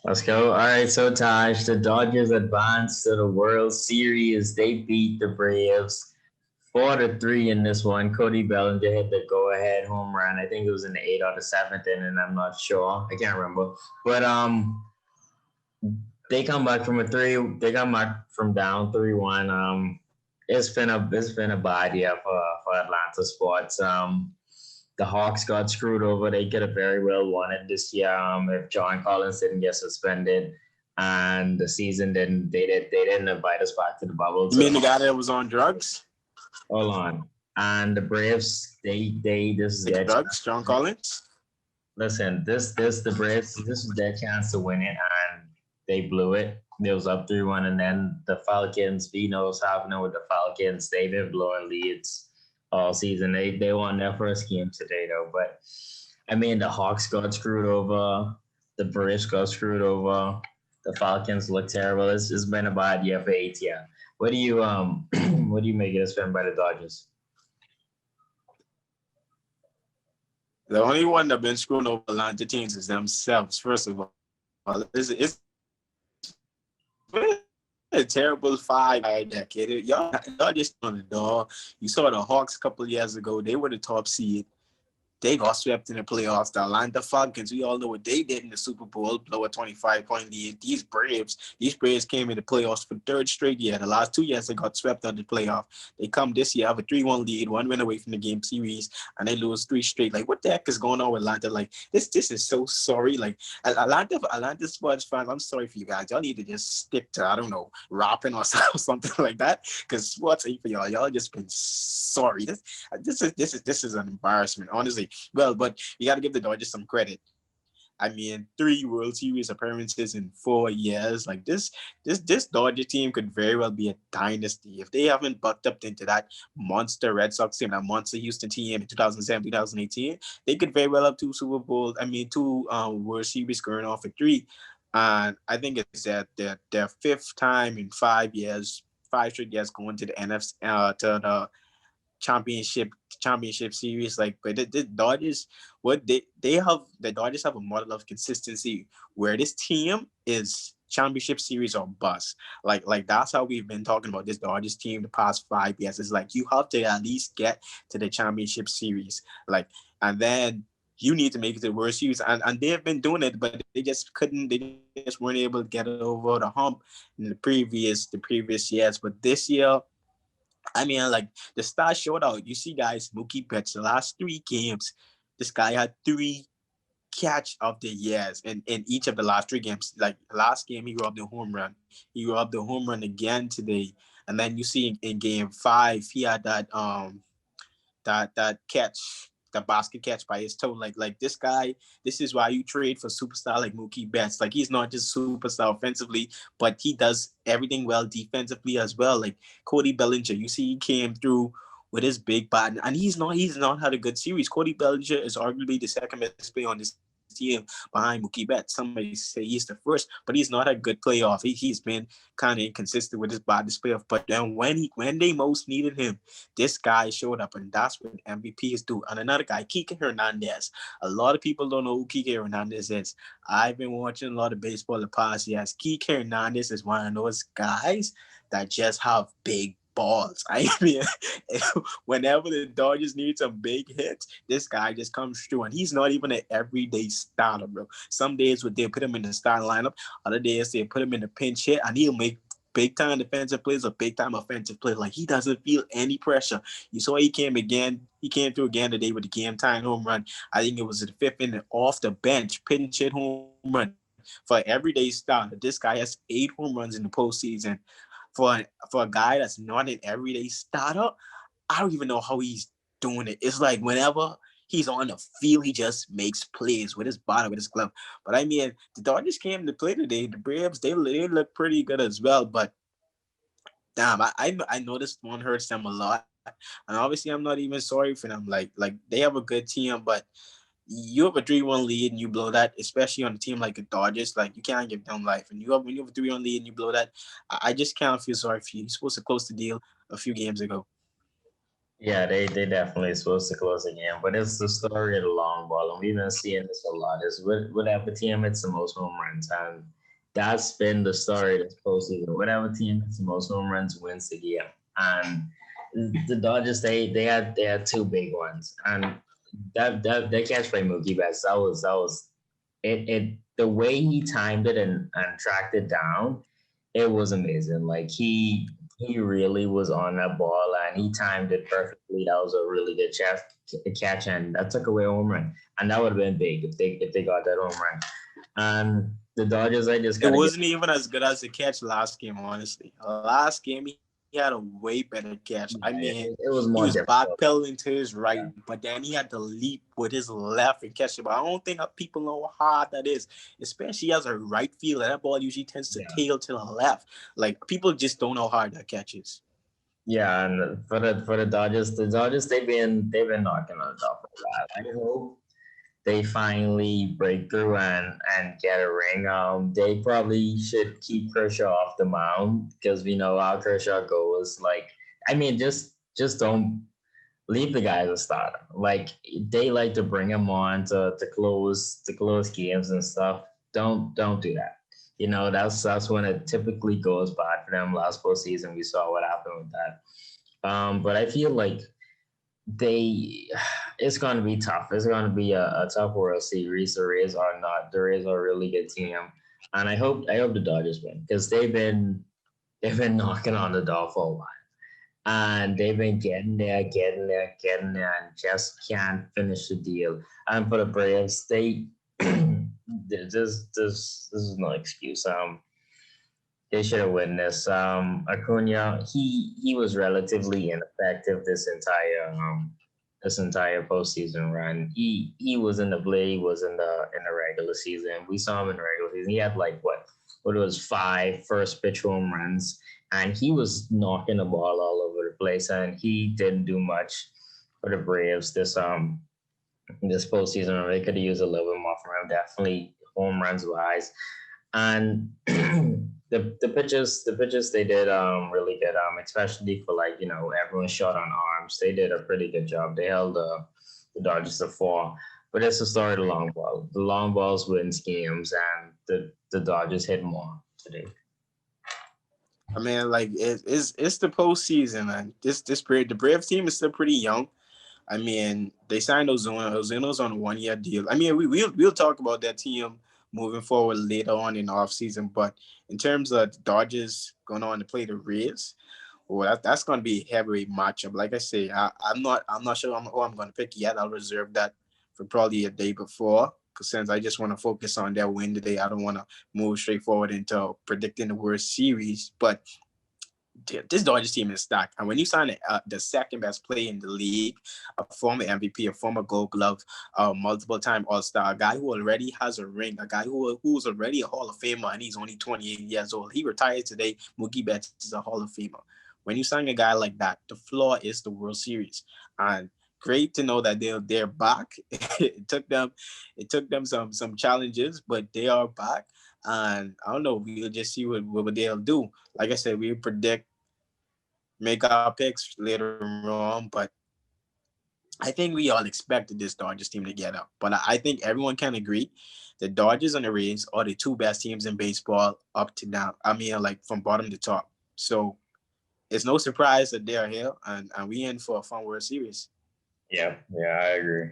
Let's go. All right, so Taj, the Dodgers advanced to the World Series. They beat the Braves 4-3 in this one. Cody Bellinger hit the go-ahead home run. I think it was in the eighth or the seventh inning. I'm not sure. I can't remember. But they come back from a three. They come back from down 3-1. It's been a bad year for Atlanta sports. The Hawks got screwed over. They could have very well won it this year if John Collins didn't get suspended, and the season didn't. They didn't invite us back to the bubble. You mean So the guy that was on drugs? hold on. And the Braves, they this is Like their drugs, chance. John Collins? Listen, this the Braves. This is their chance to win it, and they blew it. It was up 3-1, and then the Falcons. We know what's happening with the Falcons. They've been blowing leads all season. They won their first game today though, but I mean the Hawks got screwed over. The Braves got screwed over. The Falcons look terrible. It's been a bad year for ATL. What do you what do you make it a spin by the Dodgers? The only one that been screwing over Atlanta teams is themselves, first of all. It's a terrible decade. Y'all just on the door. You saw the Hawks a couple of years ago. They were the top seed. They got swept in the playoffs. The Atlanta Falcons, we all know what they did in the Super Bowl, blow a 25-point lead. These Braves came in the playoffs for third straight year. The last 2 years, they got swept out the playoff. They come this year, have a 3-1 lead, one win away from the game series, and they lose three straight. Like, what the heck is going on with Atlanta? Like, this is so sorry. Like, Atlanta sports fans, I'm sorry for you guys. Y'all need to just stick to, I don't know, rapping or something like that. Because sports ain't for y'all. Y'all just been sorry. This is an embarrassment, honestly. Well, but you got to give the Dodgers some credit. I mean, 3 World Series appearances in 4 years. Like this Dodger team could very well be a dynasty if they haven't bucked up into that monster Red Sox team, that monster Houston team in 2007, 2018. They could very well have two Super Bowls. I mean, two World Series going on for three. And I think it's their fifth time in 5 years, 5 straight years going to the NFC, to the championship series. Like, but the Dodgers, what they have, the Dodgers have a model of consistency where this team is championship series or bust. Like that's how we've been talking about this Dodgers team the past 5 years. It's like you have to at least get to the championship series. Like, and then you need to make it to the World Series, and they've been doing it, but they just couldn't. They just weren't able to get over the hump in the previous years. But this year, I mean, like the star showed out. You see, guys, Mookie Betts, the last 3 games, this guy had 3 catch of the years in each of the last 3 games. Like last game, he robbed the home run. He robbed the home run again today. And then you see in game 5, he had that catch, the basket catch by his toe. Like this guy, this is why you trade for superstar like Mookie Betts. Like he's not just superstar offensively, but he does everything well defensively as well. Like Cody Bellinger, you see he came through with his big bat, and he's not had a good series. Cody Bellinger is arguably the second best player on this team behind Mookie Betts. Somebody say he's the first, but he's not a good playoff. He's been kind of inconsistent with his bat this playoff. But then when they most needed him, this guy showed up, and that's what MVPs do. And another guy, Kike Hernandez. A lot of people don't know who Kike Hernandez is. I've been watching a lot of baseball the past years. Kike Hernandez is one of those guys that just have big balls. I mean, whenever the Dodgers need some big hits, this guy just comes through, and he's not even an everyday starter, bro. Some days would they put him in the starting lineup, other days they put him in the pinch hit, and he'll make big time defensive plays or big time offensive plays. Like he doesn't feel any pressure. You saw he came again. He came through again today with the game time home run. I think it was the fifth inning off the bench, pinch hit home run for everyday starter. This guy has 8 home runs in the postseason. For a guy that's not an everyday starter, I don't even know how he's doing it. It's like whenever he's on the field, he just makes plays with his body, with his glove. But I mean, the Dodgers came to play today. The Braves, they look pretty good as well. But damn, I know this one hurts them a lot. And obviously, I'm not even sorry for them. Like they have a good team, but you have a 3-1 lead and you blow that, especially on a team like the Dodgers. Like you can't give them life. And when you have a 3-1 lead and you blow that, I just can't feel sorry for you. You're supposed to close the deal a few games ago. Yeah, they definitely supposed to close the game, but it's the story of the long ball, and we've been seeing this a lot. Is whatever team hits the most home runs, and that's been the story this postseason. Whatever team hits the most home runs wins the game, and the Dodgers they had two big ones, and that catch by Mookie Betts that was it the way he timed it and tracked it down, it was amazing. Like he really was on that ball and he timed it perfectly. That was a really good catch, and that took away a home run. And that would have been big if they got that home run. And the Dodgers, I just It gotta get. wasn't even as good as the catch last game, honestly. Last game, he had a way better catch. I Yeah, mean, it was he more was difficult. backpedaling to his right, but then he had to leap with his left and catch it. But I don't think that people know how hard that is, especially as a right fielder. That ball usually tends to Yeah. tail to the left. Like, people just don't know how hard that catch is. Yeah, and for the Dodgers, they've been knocking on top of that. I hope they finally break through and get a ring. They probably should keep Kershaw off the mound because we know how Kershaw goes. Like, I mean, just don't leave the guy as a starter. Like they like to bring him on to close games and stuff. Don't do that. That's when it typically goes bad for them. Last postseason, we saw what happened with that. But I feel like they it's going to be tough. It's going to be a tough World Series. The Rays are not. The Rays are a really good team, and I hope the Dodgers win because they've been knocking on the door for a while, and they've been getting there, getting there, getting there, and just can't finish the deal. And for the Braves, this is no excuse. They should have won this. Acuna, he was relatively ineffective this entire postseason run. He was in the play. He was in the regular season. We saw him in the regular season. He had like what it was five first pitch home runs, and he was knocking the ball all over the place. And he didn't do much for the Braves this postseason. They could have used a little bit more from him. Definitely home runs wise, and the pitches they did really good, especially for like everyone shot on arms. They did a pretty good job. They held the Dodgers to four. But it's the story of the long ball. The long balls wins games, and the Dodgers hit more today. I mean, like it's the postseason, and the Braves team is still pretty young. I mean, they signed Ozuna. Ozuna's on a 1 year deal. I mean, we'll talk about that team moving forward later on in the offseason. But in terms of the Dodgers going on to play the Rays, well, that's going to be a heavy matchup. Like I say, I'm not sure who I'm going to pick yet. I'll reserve that for probably a day before. Because since I just want to focus on their win today, I don't want to move straight forward into predicting the World Series. But this Dodgers team is stacked. And when you sign the second best player in the league, a former MVP, a former Gold Glove, multiple time All Star, a guy who already has a ring, a guy who's already a Hall of Famer, and he's only 28 years old. He retired today. Mookie Betts is a Hall of Famer. When you sign a guy like that, the floor is the World Series, and great to know that they're back. it took them some challenges, but they are back. And I don't know, we'll just see what they'll do. Like I said, we predict, make our picks later on, but I think we all expected this Dodgers team to get up. But I think everyone can agree the Dodgers and the Rays are the two best teams in baseball up to now. I mean, like from bottom to top. So it's no surprise that they're here, and we in for a fun World Series. Yeah, yeah, I agree.